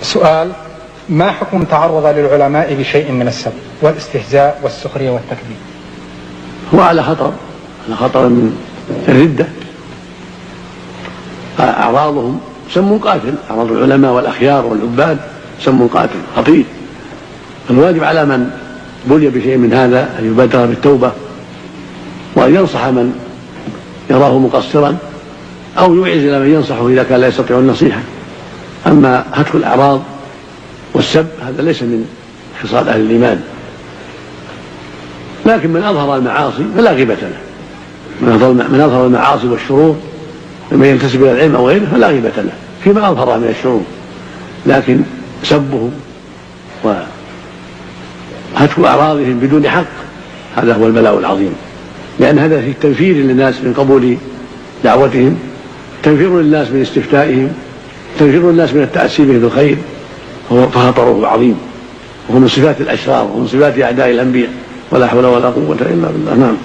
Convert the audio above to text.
سؤال: ما حكم تعرض للعلماء بشيء من السب والاستهزاء والسخرية والتكذيب؟ هو على خطر من الردة. أعراضهم سم قاتل، أعراض العلماء والأخيار والعباد سم قاتل خطير. الواجب على من بلي بشيء من هذا أن يبادر بالتوبة، وأن ينصح من يراه مقصرا، أو يوعز من ينصحه إذا كان لا يستطيع النصيحة. أما هتك الأعراض والسب هذا ليس من خصال أهل الإيمان. لكن من أظهر المعاصي فلا غيبة له، من أظهر المعاصي والشرور ممن ينتسب إلى العلم أو غيره فلا غيبة له فيما أظهر من الشرور. لكن سبهم وهتك أعراضهم بدون حق هذا هو البلاء العظيم، لأن هذا فيه تنفير للناس من قبول دعوتهم، تنفير للناس من استفتائهم، تنفير للناس من التأسي به بالخير، فخطره عظيم، وهو من صفات الأشرار ومن صفات أعداء الأنبياء، ولا حول ولا قوة إلا بالله. نعم.